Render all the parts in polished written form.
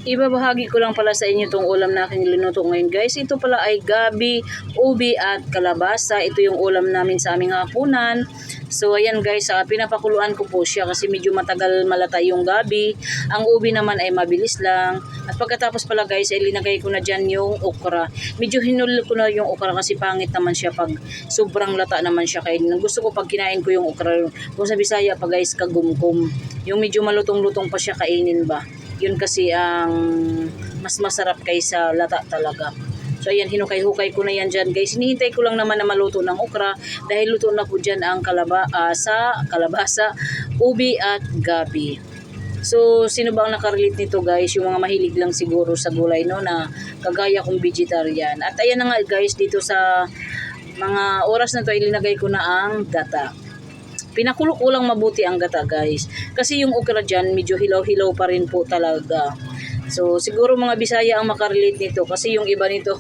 Ibabahagi ko lang pala sa inyo itong ulam na aking linuto ngayon guys. Ito pala ay gabi, ubi at kalabasa. Ito yung ulam namin sa aming hapunan. So ayan guys, pinapakuluan ko po siya kasi medyo matagal malata yung gabi. Ang ubi naman ay mabilis lang. At pagkatapos pala guys, ay linagay ko na dyan yung okra. Medyo hinulog ko na yung okra kasi pangit naman siya pag sobrang lata naman siya kainin. Gusto ko pag kinain ko yung okra, kung sa Bisaya pa guys, kagumkum. Yung medyo malutong-lutong pa siya kainin ba. Yun kasi ang mas masarap kaysa lata talaga. So ayan, hinukay-hukay ko na yan dyan guys. Hinihintay ko lang naman na maluto ng okra dahil luto na po dyan ang kalabasa, ubi at gabi. So sino ba ang nakarelate nito guys? Yung mga mahilig lang siguro sa gulay no, na kagaya kong vegetarian. At ayan na nga guys, dito sa mga oras na to ay linagay ko na ang gata. Pinakulo ko lang mabuti ang gata guys. Kasi yung okra dyan, medyo hilaw-hilaw pa rin po talaga. So siguro mga Bisaya ang makarelate nito. Kasi yung iba nito,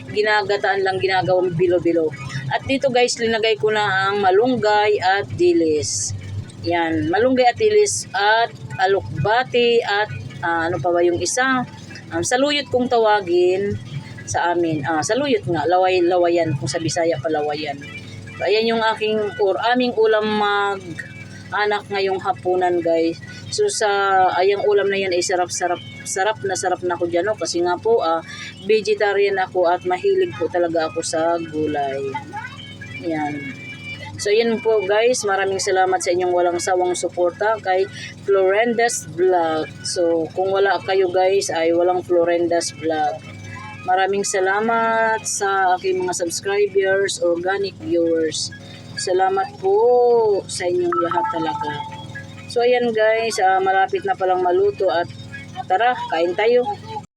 ginagataan lang, ginagawang bilo-bilo. At dito guys, linagay ko na ang malunggay at dilis. Yan, malunggay at dilis at alokbati at ano pa ba yung isa? Saluyot kung tawagin sa amin. Saluyot nga, lawayan kung sa Bisaya pa lawayan. So, ayan yung aming ulam anak ngayong hapunan guys. So sa ayang ulam na yan ay sarap na ko dyan no? Kasi nga po vegetarian ako at mahilig po talaga ako sa gulay. Yan. So yan po guys, maraming salamat sa inyong walang sawang suporta kay Florenda's Vlog. So kung wala kayo guys ay walang Florenda's Vlog. Maraming salamat sa aking mga subscribers, organic viewers. Salamat po sa inyong lahat talaga. So ayan guys, malapit na palang maluto at tara, kain tayo.